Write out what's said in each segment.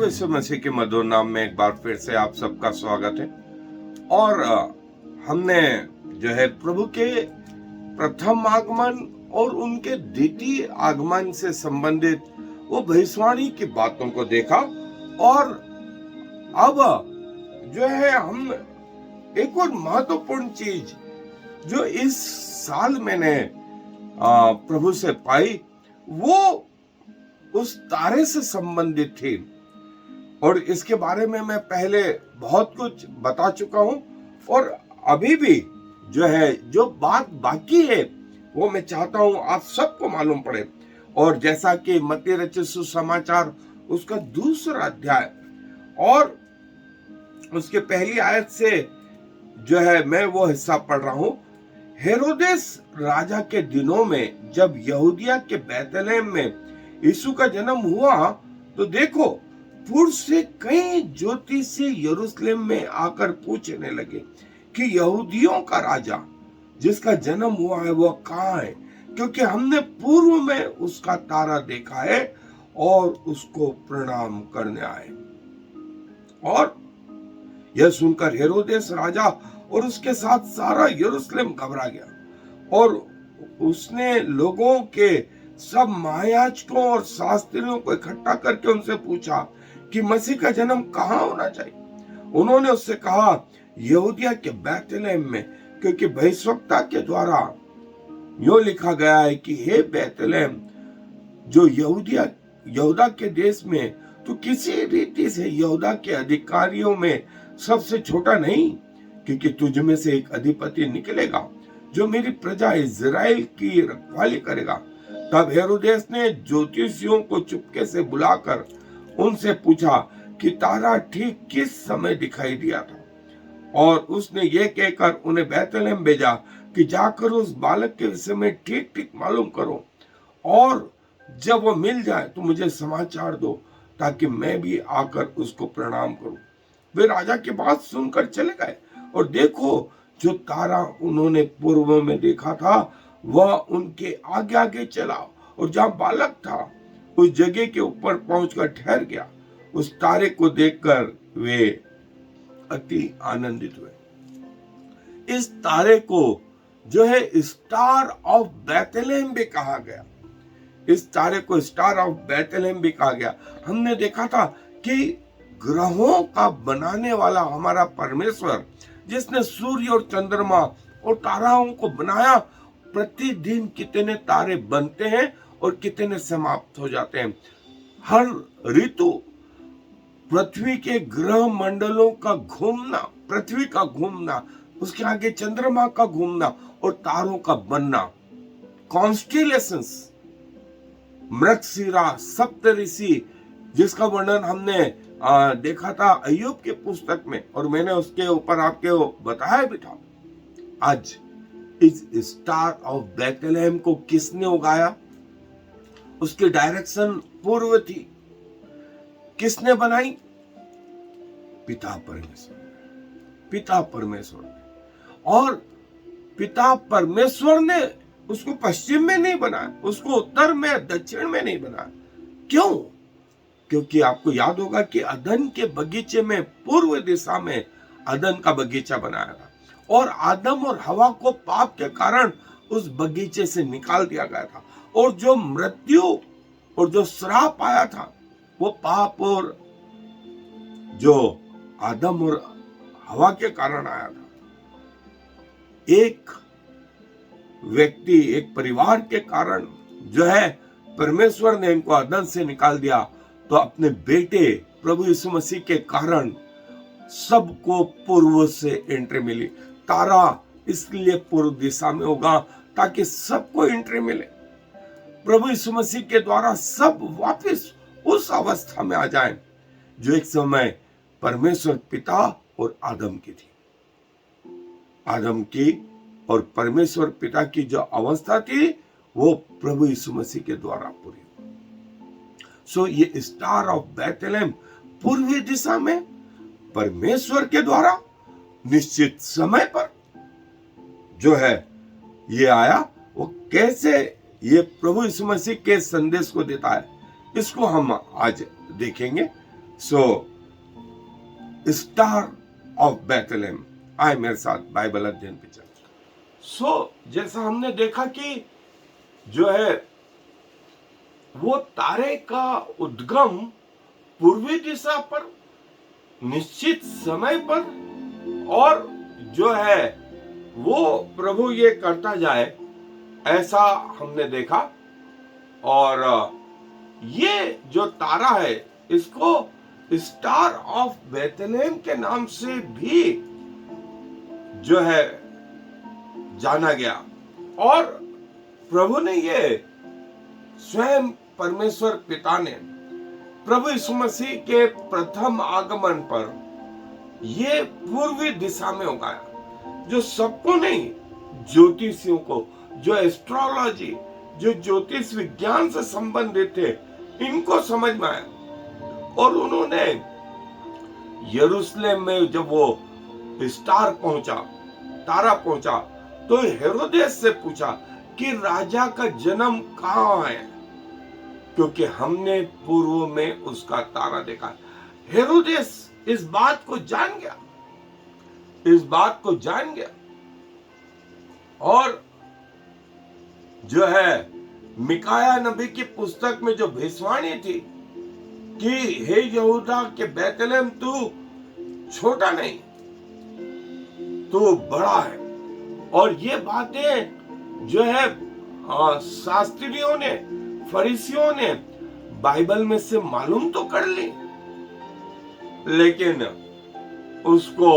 यीशु मसीह के मधुर नाम में एक बार फिर से आप सबका स्वागत है। और हमने जो है प्रभु के प्रथम आगमन और उनके द्वितीय आगमन से संबंधित वो भविष्यवाणी की बातों को देखा। और अब जो है हम एक और महत्वपूर्ण चीज जो इस साल मैंने प्रभु से पाई वो उस तारे से संबंधित थी। और इसके बारे में मैं पहले बहुत कुछ बता चुका हूं और अभी भी जो है जो बात बाकी है वो मैं चाहता हूं आप सबको मालूम पड़े। और जैसा कि मत्ती रचित सुसमाचार उसका 2 अध्याय और उसके पहली आयत से जो है मैं वो हिस्सा पढ़ रहा हूं। हेरोदेस राजा के दिनों में जब यहूदिया के बैतलहम में यीशु का जन्म हुआ तो देखो पूर्व से कई ज्योतिषी यरूशलेम में आकर पूछने लगे कि यहूदियों का राजा जिसका जन्म हुआ है वह कहाँ है, क्योंकि हमने पूर्व में उसका तारा देखा है और उसको प्रणाम करने आए। और यह सुनकर हेरोदेस राजा और उसके साथ सारा यरूशलेम घबरा गया और उसने लोगों के सब महायाजकों और शास्त्रियों को इकट्ठा करके उनसे पूछा कि मसीह का जन्म कहाँ होना चाहिए। उन्होंने उससे कहा यहूदिया के बैतलहम में, क्योंकि भविष्यवक्ता के द्वारा यूं लिखा गया है कि हे बैतलहम जो यहूदा के देश में, तो किसी रीति से यहूदा के अधिकारियों में सबसे छोटा नहीं, क्योंकि तुझ में से एक अधिपति निकलेगा जो मेरी प्रजा इजराइल की रखवाली करेगा। तब हेरोदेस ने ज्योतिषियों को चुपके से बुलाकर उनसे पूछा कि तारा ठीक किस समय दिखाई दिया था, और उसने ये कहकर उन्हें बैतलहम भेजा कि जाकर उस बालक के विषय में ठीक ठीक मालूम करो, और जब वो मिल जाए तो मुझे समाचार दो ताकि मैं भी आकर उसको प्रणाम करूं। वे राजा की बात सुनकर चले गए और देखो जो तारा उन्होंने पूर्व में देखा था वह उनके आगे आगे चला और जहां बालक था उस जगह के ऊपर पहुंचकर ठहर गया। उस तारे को देखकर वे अति आनंदित हुए। इस तारे को जो है स्टार ऑफ बैतलहम भी कहा गया। इस तारे को स्टार ऑफ बैतलहम भी कहा गया। हमने देखा था कि ग्रहों का बनाने वाला हमारा परमेश्वर जिसने सूर्य और चंद्रमा और ताराओं को बनाया, प्रतिदिन कितने तारे बनते हैं और कितने समाप्त हो जाते हैं। हर ऋतु पृथ्वी के ग्रह मंडलों का घूमना, पृथ्वी का घूमना, उसके आगे चंद्रमा का घूमना और तारों का बनना, कॉन्स्टेलेशंस, मृगशिरा, सप्तऋषि, जिसका वर्णन हमने देखा था अय्यूब के पुस्तक में और मैंने उसके ऊपर आपको बताया भी था। आज इस स्टार ऑफ बैतलहम को किसने उगाया? उसकी डायरेक्शन पूर्व थी। किसने बनाई? पिता परमेश्वर ने। और पिता परमेश्वर ने उसको पश्चिम में नहीं बनाया, उसको उत्तर में, दक्षिण में नहीं बनाया। क्यों? क्योंकि आपको याद होगा कि अदन के बगीचे में पूर्व दिशा में अदन का बगीचा बनाया था और आदम और हवा को पाप के कारण उस बगीचे से निकाल दिया गया था। और जो मृत्यु और जो श्राप आया था वो पाप और जो आदम और हवा के कारण आया था। एक व्यक्ति, एक परिवार के कारण जो है परमेश्वर ने इनको अदन से निकाल दिया, तो अपने बेटे प्रभु यीशु मसीह के कारण सबको पूर्व से एंट्री मिली। तारा इसलिए पूर्व दिशा में होगा ताकि सबको एंट्री मिले। प्रभु यीशु मसीह के द्वारा सब वापस उस अवस्था में आ जाएं जो एक समय परमेश्वर पिता और आदम की थी। आदम की और परमेश्वर पिता की जो अवस्था थी वो प्रभु यीशु मसीह के द्वारा पूरी। सो ये स्टार ऑफ बैतलहम पूर्वी दिशा में परमेश्वर के द्वारा निश्चित समय पर जो है ये आया। वो कैसे ये प्रभु यीशु मसीह के संदेश को देता है इसको हम आज देखेंगे। सो स्टार ऑफ बेथलेहम, आए मेरे साथ बाइबल अध्ययन पे चल। सो जैसा हमने देखा कि जो है वो तारे का उद्गम पूर्वी दिशा पर निश्चित समय पर, और जो है वो प्रभु ये करता जाए, ऐसा हमने देखा। और ये जो तारा है इसको स्टार ऑफ बेथलेहम के नाम से भी जो है जाना गया। और प्रभु ने ये स्वयं परमेश्वर पिता ने प्रभु यीशु मसीह के प्रथम आगमन पर ये पूर्वी दिशा में उगाया, जो सबको नहीं, ज्योतिषियों को, जो एस्ट्रोलॉजी, जो ज्योतिष विज्ञान से संबंधित थे, इनको समझ में आया। और उन्होंने यरूशलेम में जब वो स्टार पहुंचा, तारा पहुंचा, तो हेरोदेस से पूछा कि राजा का जन्म कहाँ है, क्योंकि हमने पूर्व में उसका तारा देखा। हेरोदेस इस बात को जान गया, इस बात को जान गया। और जो है मिकाया नबी की पुस्तक में जो भविष्यवाणी थी कि हे यहूदा के बेथलेहम, तू छोटा नहीं, तू बड़ा है। और ये बातें जो है शास्त्रियों ने, फरीसियों ने बाइबल में से मालूम तो कर ली, लेकिन उसको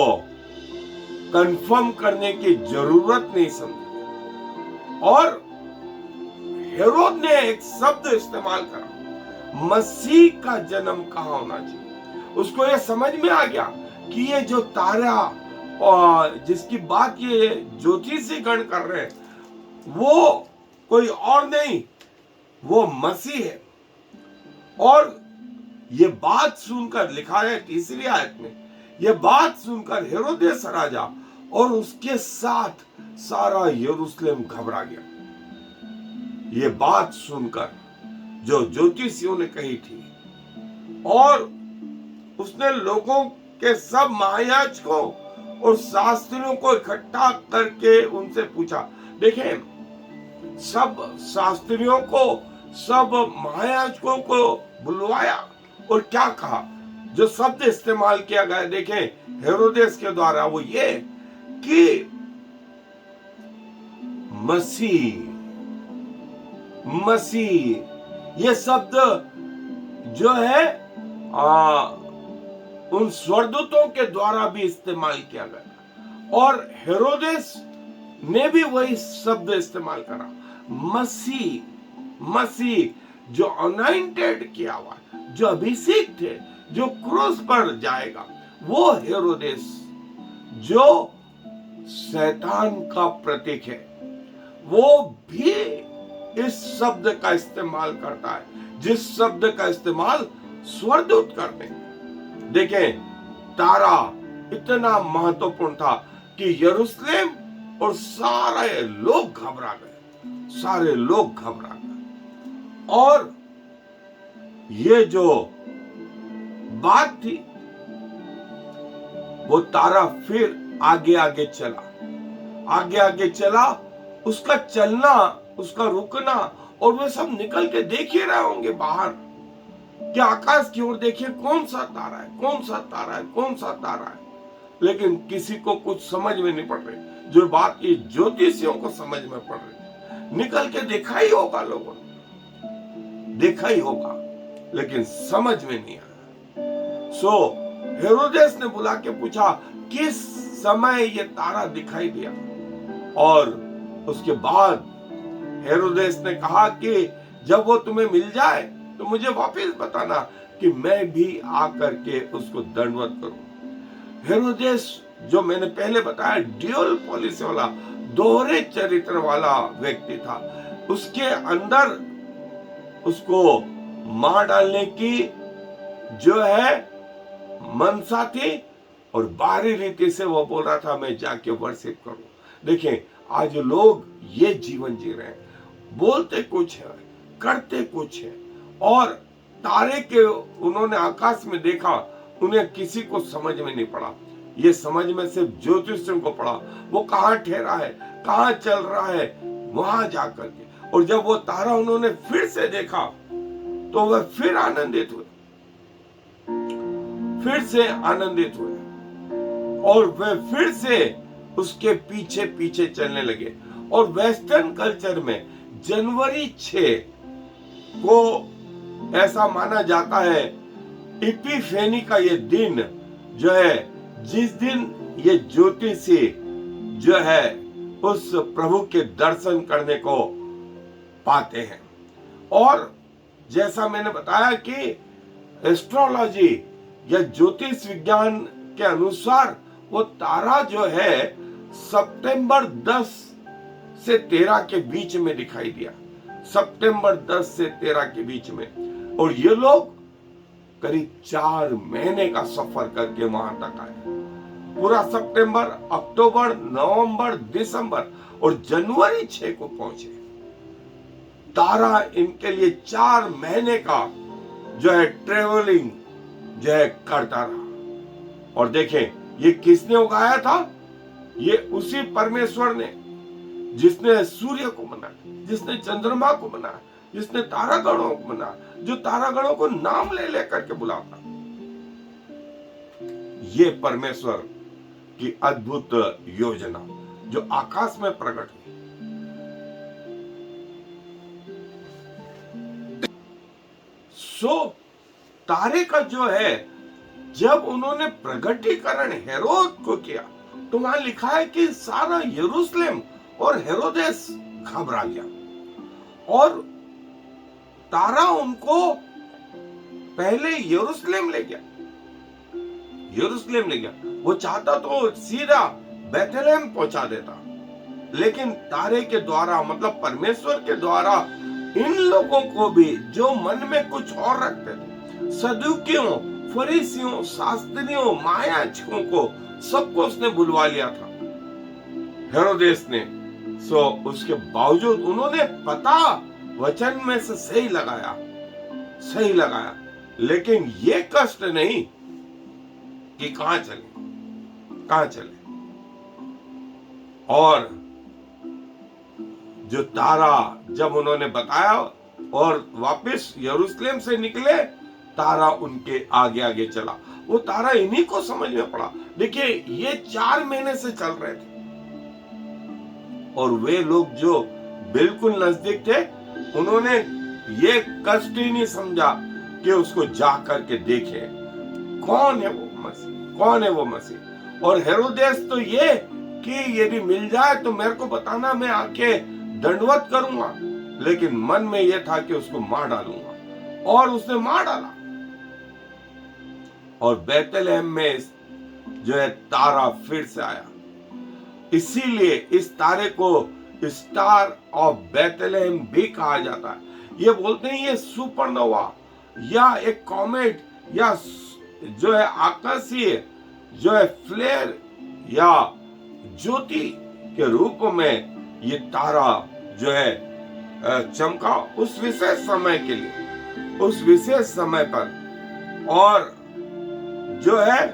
कंफर्म करने की जरूरत नहीं समझी। और हेरोद ने एक शब्द इस्तेमाल करा, मसीह का जन्म कहाँ होना चाहिए। उसको ये समझ में आ गया कि ये जो तारा और जिसकी बात ये ज्योतिषी गण कर रहे हैं, वो कोई और नहीं, वो मसीह है। और ये बात सुनकर, लिखा है 3री आयत में, ये बात सुनकर हेरोदेस राजा और उसके साथ सारा यरूशलेम घबरा गया। ये बात सुनकर जो ज्योतिषियों ने कही थी, और उसने लोगों के सब महायाजकों और शास्त्रियों को इकट्ठा करके उनसे पूछा। देखें, सब शास्त्रियों को, सब महायाजकों को बुलवाया और क्या कहा, जो शब्द इस्तेमाल किया गया देखें हेरोदेस के द्वारा, वो ये कि मसीह, मसीह, ये शब्द जो है उन स्वर्गदूतों के द्वारा भी इस्तेमाल किया गया। और हेरोदेस ने भी वही शब्द इस्तेमाल करा, मसीह, मसीह जो अनॉइंटेड किया हुआ, जो अभिषेक थे, जो क्रूस पर जाएगा, वो हेरोदेस जो शैतान का प्रतीक है, वो भी इस शब्द का इस्तेमाल करता है, जिस शब्द का इस्तेमाल स्वर्गदूत करते हैं। देखें, तारा इतना महत्वपूर्ण था कि यरूशलेम और सारे लोग घबरा गए, सारे लोग घबरा गए। और ये जो बात थी, वो तारा फिर आगे आगे चला, आगे आगे चला। उसका चलना, उसका रुकना, और वे सब निकल के देख ही रहे होंगे बाहर कि आकाश की ओर देखिए, कौन सा तारा है, कौन सा तारा है, कौन सा तारा है। लेकिन किसी को कुछ समझ में नहीं पड़ रही। जो बात की ज्योतिषियों को समझ में पड़ रही, निकल के देखा ही होगा, लोगों ने देखा ही होगा, लेकिन समझ में नहीं आया। सो हेरोदेस ने बुला के पूछा किस समय ये तारा दिखाई दिया। और उसके बाद हेरोदेस ने कहा कि जब वो तुम्हें मिल जाए तो मुझे वापस बताना कि मैं भी आकर के उसको दंडवत करूं। हेरोदेस, जो मैंने पहले बताया, ड्यूअल पॉलिसी वाला, दोहरे चरित्र वाला व्यक्ति था। उसके अंदर उसको मार डालने की जो है मनसा थी, और बाहरी रीति से वो बोल रहा था मैं जाके वर्शिप करूं। देखें, आज लोग ये जीवन जी रहे हैं, बोलते कुछ है, करते कुछ है, और तारे के उन्होंने आकाश में देखा, उन्हें किसी को समझ में नहीं पड़ा। ये समझ में सिर्फ ज्योतिषियों को पड़ा, वो कहाँ ठहरा है, कहाँ चल रहा है, वहां जाकर के। और जब वो तारा उन्होंने फिर से देखा तो वह फिर आनंदित हुए, फिर से आनंदित हुए, और वह फिर से उसके पीछे पीछे चलने लगे। और वेस्टर्न कल्चर में जनवरी 6 को ऐसा माना जाता है, इपिफेनी का ये दिन जो है, जिस दिन ये ज्योतिषी जो है उस प्रभु के दर्शन करने को पाते हैं। और जैसा मैंने बताया कि एस्ट्रोलॉजी या ज्योतिष विज्ञान के अनुसार वो तारा जो है सितंबर 10 से 13 के बीच में दिखाई दिया, सितंबर 10 से 13 के बीच में। और ये लोग करीब 4 महीने का सफर करके वहां तक आए। पूरा सितंबर, अक्टूबर, नवंबर, दिसंबर और जनवरी 6 को पहुंचे। तारा इनके लिए 4 महीने का जो है ट्रेवलिंग जो है करता रहा। और देखें, ये किसने उगाया था? ये उसी परमेश्वर ने, जिसने सूर्य को बनाया, जिसने चंद्रमा को बनाया, जिसने तारागणों को बनाया, जो तारागणों को नाम ले लेकर के बुलाता। ये परमेश्वर की अद्भुत योजना जो आकाश में प्रकट हुई। तारे का जो है, जब उन्होंने प्रगटीकरण हेरोद को किया तो वहां लिखा है कि सारा यरूशलेम और हेरोदेस घबरा गया। और तारा उनको पहले यरूशलेम ले गया, वो चाहता तो सीधा बेथलेहम पहुंचा देता, लेकिन तारे के द्वारा, मतलब परमेश्वर के द्वारा, इन लोगों को भी जो मन में कुछ और रखते थे, सदूकियों, फरीसियों, शास्त्रियों, मायाचिकों को, सबको उसने बुलवा लिया था हेरोदेस ने। सो उसके बावजूद उन्होंने पता वचन में से सही लगाया, लेकिन ये कष्ट नहीं कि कहां चले। और जो तारा जब उन्होंने बताया और वापस यरूशलेम से निकले, तारा उनके आगे आगे चला। वो तारा इन्हीं को समझ में पड़ा। देखिए, ये 4 महीने से चल रहे थे और वे लोग जो बिल्कुल नजदीक थे, उन्होंने ये कष्ट ही नहीं समझा कि उसको जा करके देखे कौन है वो मसीह। और हेरोदेस तो ये कि यदि मिल जाए तो मेरे को बताना, मैं आके दंडवत करूंगा, लेकिन मन में यह था कि उसको मार डालूंगा, और उसने मार डाला। और बेथलेहम में जो है तारा फिर से आया। इसीलिए इस तारे को स्टार ऑफ बेथलेहम भी कहा जाता है। ये बोलते हैं ये सुपरनोवा या एक कॉमेट या जो है आकाशीय जो है फ्लेयर या ज्योति के रूप में ये तारा जो है चमका उस विशेष समय के लिए, उस विशेष समय पर। और जो है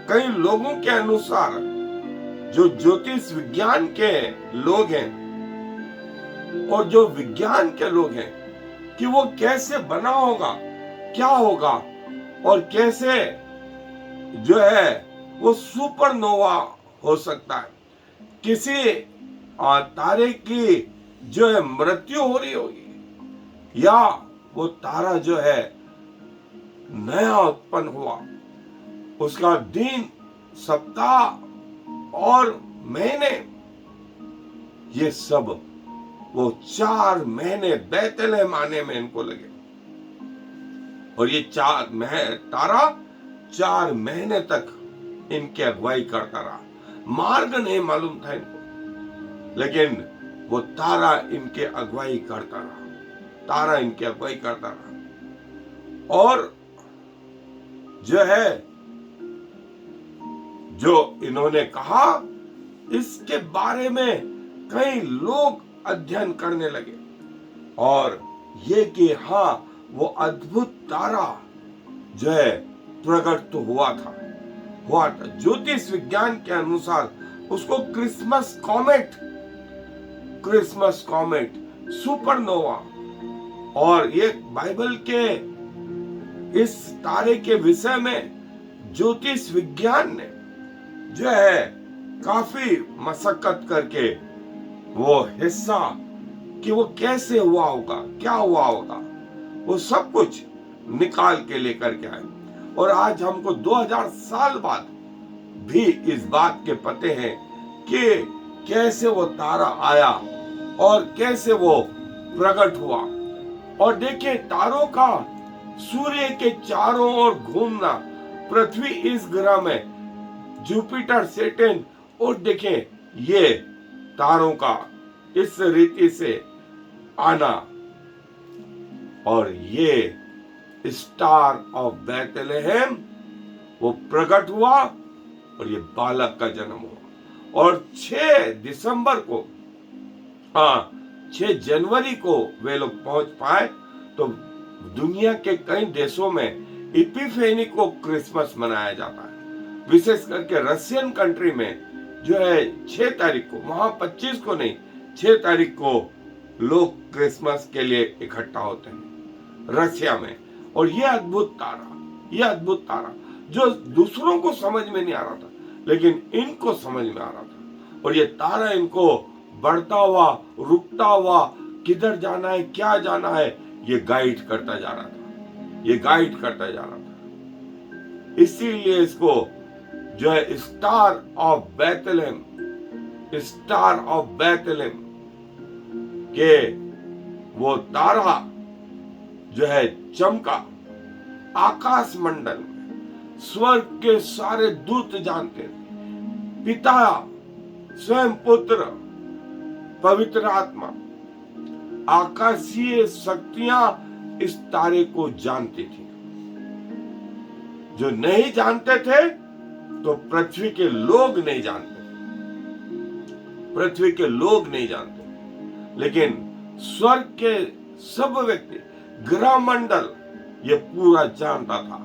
कई लोगों के अनुसार, जो ज्योतिष विज्ञान के लोग हैं और जो विज्ञान के लोग हैं, कि वो कैसे बना होगा, क्या होगा और कैसे जो है वो सुपरनोवा हो सकता है। किसी तारे की जो है मृत्यु हो रही होगी, या वो तारा जो है नया उत्पन्न हुआ, उसका दिन, सप्ताह और महीने, ये सब वो 4 महीने बेथलेहम आने में इनको लगे। और ये तारा 4 महीने तक इनकी अगुवाई करता रहा। मार्ग नहीं मालूम था इनको, लेकिन वो तारा इनके अगुवाई करता रहा। और जो है, जो इन्होंने कहा, इसके बारे में कई लोग अध्ययन करने लगे, और ये कि हाँ, वो अद्भुत तारा जो है प्रकट तो हुआ था। ज्योतिष विज्ञान के अनुसार उसको क्रिसमस कॉमेट, सुपरनोवा, और ये बाइबल के इस तारे के विषय में ज्योतिष विज्ञान ने जो है काफी मशक्कत करके वो हिस्सा कि वो कैसे हुआ होगा, क्या हुआ होगा, वो सब कुछ निकाल के लेकर के आए। और आज हमको 2000 साल बाद भी इस बात के पते हैं कि कैसे वो तारा आया और कैसे वो प्रकट हुआ। और देखिए, तारों का सूर्य के चारों ओर घूमना, पृथ्वी इस ग्रह में, जुपिटर, सैटर्न, और देखें ये तारों का इस रीति से आना, और ये स्टार ऑफ बैथलेहम वो प्रकट हुआ और ये बालक का जन्म हुआ। और 6 दिसंबर को, 6 जनवरी को वे लोग पहुंच पाए। तो दुनिया के कई देशों में इपिफेनी को क्रिसमस मनाया जाता है। विशेष करके रशियन कंट्री में जो है 6 तारीख को, वहां 25 को नहीं, 6 तारीख को लोग क्रिसमस के लिए इकट्ठा होते हैं रशिया में। और ये अद्भुत तारा जो दूसरों को समझ में नहीं आ रहा था, लेकिन इनको समझ में आ रहा था। और ये तारा इनको बढ़ता हुआ, रुकता हुआ, किधर जाना है, क्या जाना है, ये गाइड करता जा रहा था। इसीलिए इसको जो है स्टार ऑफ बैथलेहम के वो तारा जो है चमका आकाश मंडल में। स्वर्ग के सारे दूत जानते थे, पिता, स्वयं पुत्र, पवित्र आत्मा, आकाशीय शक्तियां इस तारे को जानती थी। जो नहीं जानते थे तो पृथ्वी के लोग नहीं जानते, लेकिन स्वर्ग के सब व्यक्ति, ग्रह मंडल, ये पूरा जानता था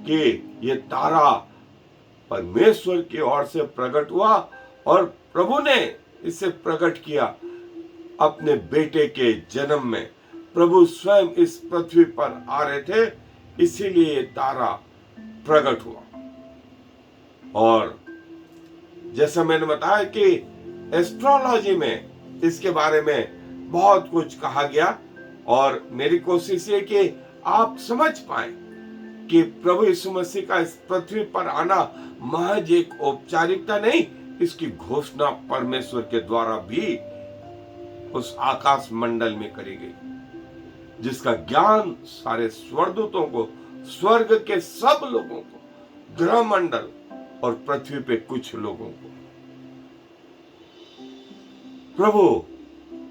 कि ये तारा परमेश्वर की ओर से प्रकट हुआ। और प्रभु ने इसे प्रकट किया अपने बेटे के जन्म में। प्रभु स्वयं इस पृथ्वी पर आ रहे थे, इसीलिए ये तारा प्रकट हुआ। और जैसा मैंने बताया कि एस्ट्रोलॉजी में इसके बारे में बहुत कुछ कहा गया, और मेरी कोशिश है कि आप समझ पाए कि प्रभु यीशु मसीह का इस पृथ्वी पर आना महज एक औपचारिकता नहीं, इसकी घोषणा परमेश्वर के द्वारा भी उस आकाश मंडल में करी गई, जिसका ज्ञान सारे स्वर्गदूतों को, स्वर्ग के सब लोगों को, ग्रह मंडल और पृथ्वी पे कुछ लोगों को। प्रभु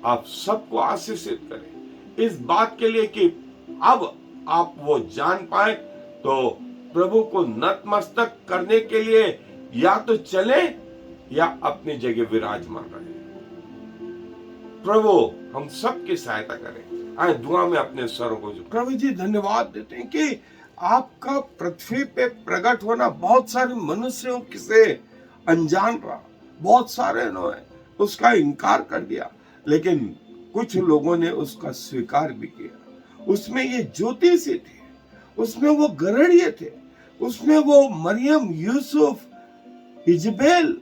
आप सबको आशीषित करें इस बात के लिए कि अब आप वो जान पाए, तो प्रभु को नतमस्तक करने के लिए या तो चले या अपनी जगह विराजमान रहे। प्रभु हम सबकी सहायता करें। आए दुआ में अपने स्वरों को झुकाएं। प्रभु जी धन्यवाद देते हैं कि आपका पृथ्वी पे प्रकट होना बहुत सारे मनुष्यों से अनजान रहा। बहुत सारे ने उसका इनकार कर दिया, लेकिन कुछ लोगों ने उसका स्वीकार भी किया। उसमें ये ज्योतिषी थे, उसमें वो गरणीय थे, उसमें वो मरियम, यूसुफ, इजबेल,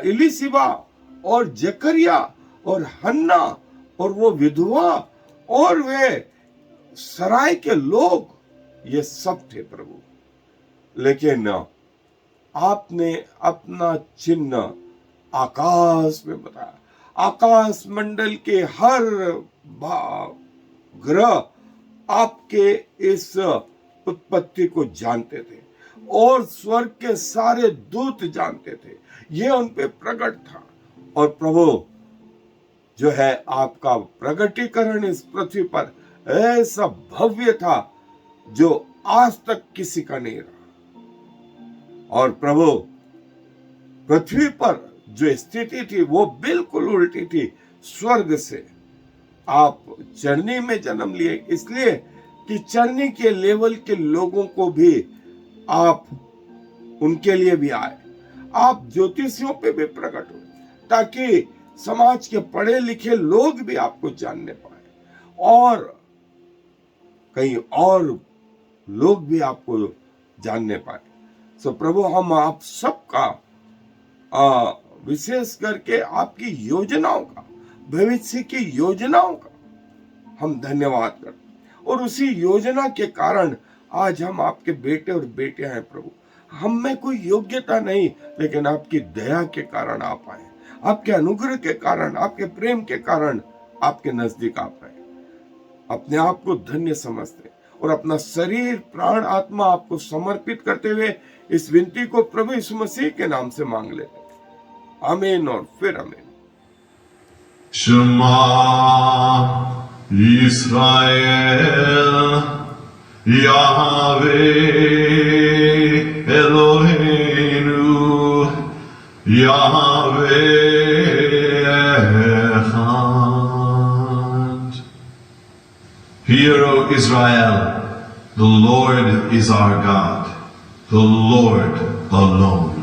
इलिशिबा और जकरिया और हन्ना और वो विधवा और वे सराय के लोग, ये सब थे प्रभु। लेकिन आपने अपना चिन्ह आकाश में बताया। आकाश मंडल के हर ग्रह आपके इस उत्पत्ति को जानते थे और स्वर्ग के सारे दूत जानते थे। ये उन पे प्रकट था। और प्रभु जो है आपका प्रकटीकरण इस पृथ्वी पर ऐसा भव्य था जो आज तक किसी का नहीं रहा। और प्रभु पृथ्वी पर जो स्थिति थी वो बिल्कुल उल्टी थी। स्वर्ग से आप चरनी में जन्म लिए, इसलिए कि चरनी के लेवल के लोगों को भी आप उनके लिए भी आए, आप ज्योतिषियों पे भी प्रकट हो, ताकि समाज के पढ़े लिखे लोग भी आपको जानने पाए और कहीं और लोग भी आपको जानने पाए। सो प्रभु, हम आप सबका विशेष करके आपकी योजनाओं का, भविष्य की योजनाओं का हम धन्यवाद करते, और उसी योजना के कारण आज हम आपके बेटे और बेटियां हैं प्रभु। हम में कोई योग्यता नहीं, लेकिन आपकी दया के कारण आप आए, आपके अनुग्रह के कारण, आपके प्रेम के कारण आपके नजदीक आप आए। अपने आप को धन्य समझते और अपना शरीर, प्राण, आत्मा आपको समर्पित करते हुए इस विनती को प्रभु यीशु मसीह के नाम से मांग लेते। आमीन और फिर आमीन। Shema Yisrael Yahweh Eloheinu Yahweh Echad. Hear, O Israel, the Lord is our God, the Lord alone.